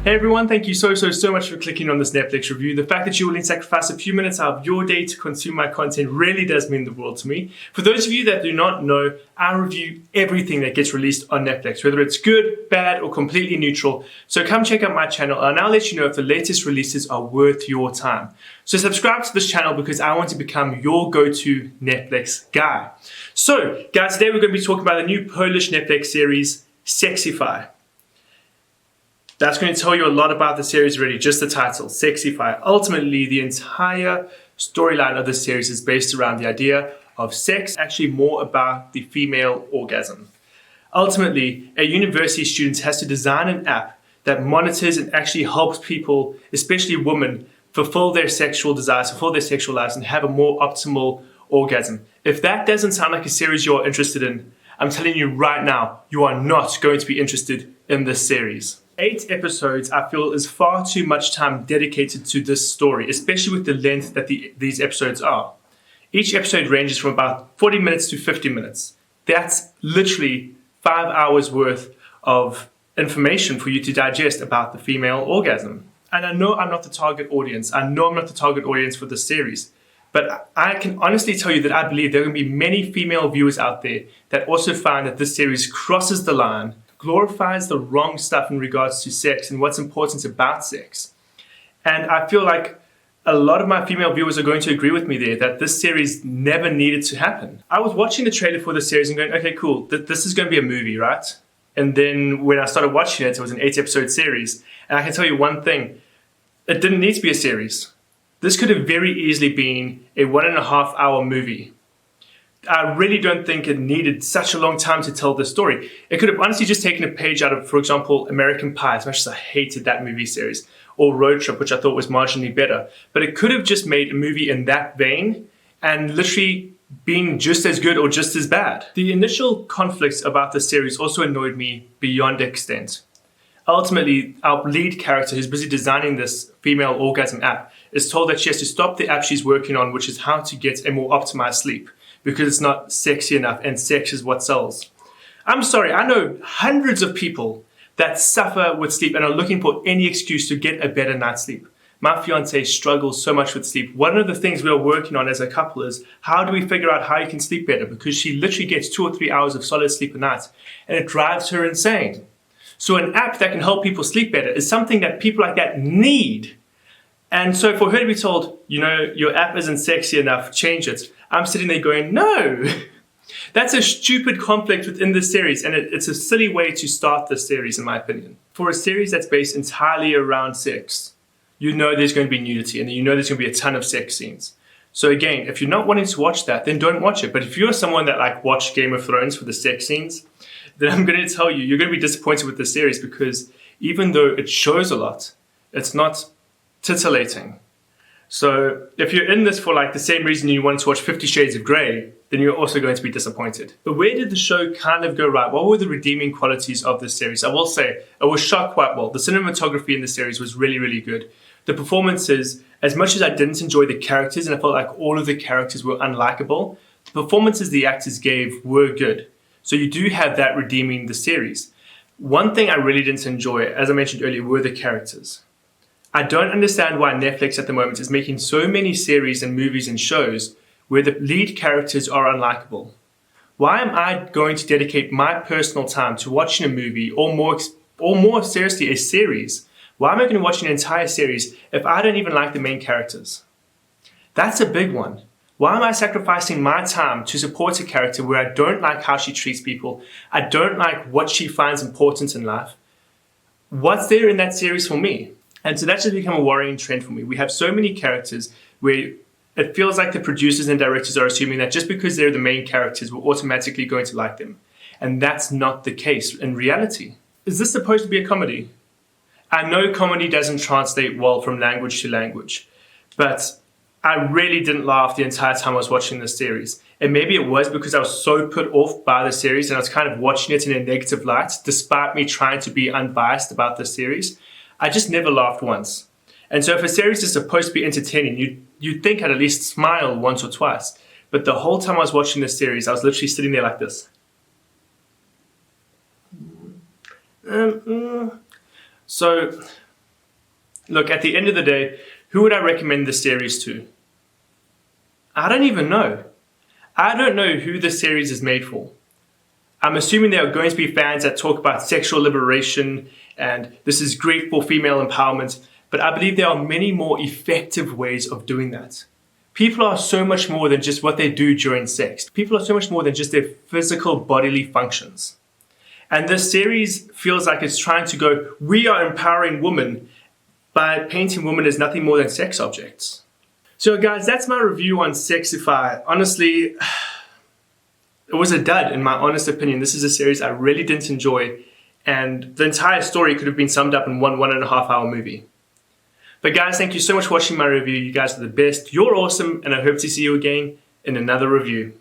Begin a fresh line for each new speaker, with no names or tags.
Hey everyone, thank you so much for clicking on this Netflix review. The fact that you're willing to sacrifice a few minutes out of your day to consume my content really does mean the world to me. For those of you that do not know, I review everything that gets released on Netflix, whether it's good, bad, or completely neutral. So come check out my channel and I'll let you know if the latest releases are worth your time. So subscribe to this channel because I want to become your go-to Netflix guy. So guys, today we're going to be talking about the new Polish Netflix series, Sexify. That's going to tell you a lot about the series already, just the title, Sexify. Ultimately, the entire storyline of the series is based around the idea of sex, actually more about the female orgasm. Ultimately, a university student has to design an app that monitors and actually helps people, especially women, fulfill their sexual desires, fulfill their sexual lives, and have a more optimal orgasm. If that doesn't sound like a series you're interested in, I'm telling you right now, you are not going to be interested in this series. 8 episodes, I feel, is far too much time dedicated to this story, especially with the length that these episodes are. Each episode ranges from about 40 minutes to 50 minutes. That's literally 5 hours worth of information for you to digest about the female orgasm. And I know I'm not the target audience. I know I'm not the target audience for this series. But I can honestly tell you that I believe there are going to be many female viewers out there that also find that this series crosses the line, glorifies the wrong stuff in regards to sex and what's important about sex. And I feel like a lot of my female viewers are going to agree with me there that this series never needed to happen. I was watching the trailer for the series and going, okay, cool, this is going to be a movie, right? And then when I started watching it, it was an 8-episode series. And I can tell you one thing, it didn't need to be a series. This could have very easily been a 1.5 hour movie. I really don't think it needed such a long time to tell the story. It could have honestly just taken a page out of, for example, American Pie, as much as I hated that movie series, or Road Trip, which I thought was marginally better. But it could have just made a movie in that vein and literally been just as good or just as bad. The initial conflicts about the series also annoyed me beyond extent. Ultimately, our lead character who's busy designing this female orgasm app is told that she has to stop the app she's working on, which is how to get a more optimized sleep, because it's not sexy enough and sex is what sells. I'm sorry, I know hundreds of people that suffer with sleep and are looking for any excuse to get a better night's sleep. My fiance struggles so much with sleep. One of the things we are working on as a couple is how do we figure out how you can sleep better, because she literally gets 2 or 3 hours of solid sleep a night and it drives her insane. So an app that can help people sleep better is something that people like that need. And so for her to be told, you know, your app isn't sexy enough, change it. I'm sitting there going, no, that's a stupid conflict within this series. And it's a silly way to start this series, in my opinion. For a series that's based entirely around sex, you know there's going to be nudity and you know there's going to be a ton of sex scenes. So again, if you're not wanting to watch that, then don't watch it. But if you're someone that like watched Game of Thrones for the sex scenes, then I'm going to tell you, you're going to be disappointed with this series because even though it shows a lot, it's not titillating. So if you're in this for like the same reason you wanted to watch 50 Shades of Grey, then you're also going to be disappointed. But where did the show kind of go right? What were the redeeming qualities of this series? I will say, it was shot quite well. The cinematography in the series was really, really good. The performances, as much as I didn't enjoy the characters and I felt like all of the characters were unlikable, the performances the actors gave were good. So you do have that redeeming the series. One thing I really didn't enjoy, as I mentioned earlier, were the characters. I don't understand why Netflix at the moment is making so many series and movies and shows where the lead characters are unlikable. Why am I going to dedicate my personal time to watching a movie or more seriously, a series? Why am I going to watch an entire series if I don't even like the main characters? That's a big one. Why am I sacrificing my time to support a character where I don't like how she treats people? I don't like what she finds important in life. What's there in that series for me? And so that's just become a worrying trend for me. We have so many characters where it feels like the producers and directors are assuming that just because they're the main characters, we're automatically going to like them. And that's not the case in reality. Is this supposed to be a comedy? I know comedy doesn't translate well from language to language, but I really didn't laugh the entire time I was watching this series. And maybe it was because I was so put off by the series and I was kind of watching it in a negative light, despite me trying to be unbiased about the series. I just never laughed once. And so if a series is supposed to be entertaining, you'd think I'd at least smile once or twice. But the whole time I was watching this series, I was literally sitting there like this. So Look, at the end of the day, who would I recommend this series to? I don't even know. I don't know who this series is made for. I'm assuming there are going to be fans that talk about sexual liberation and this is great for female empowerment, but I believe there are many more effective ways of doing that. People are so much more than just what they do during sex. People are so much more than just their physical bodily functions. And this series feels like it's trying to go, we are empowering women by painting women as nothing more than sex objects. So guys, that's my review on Sexify. Honestly, it was a dud in my honest opinion. This is a series I really didn't enjoy, and the entire story could have been summed up in one and a half hour movie. But guys, thank you so much for watching my review. You guys are the best. You're awesome, and I hope to see you again in another review.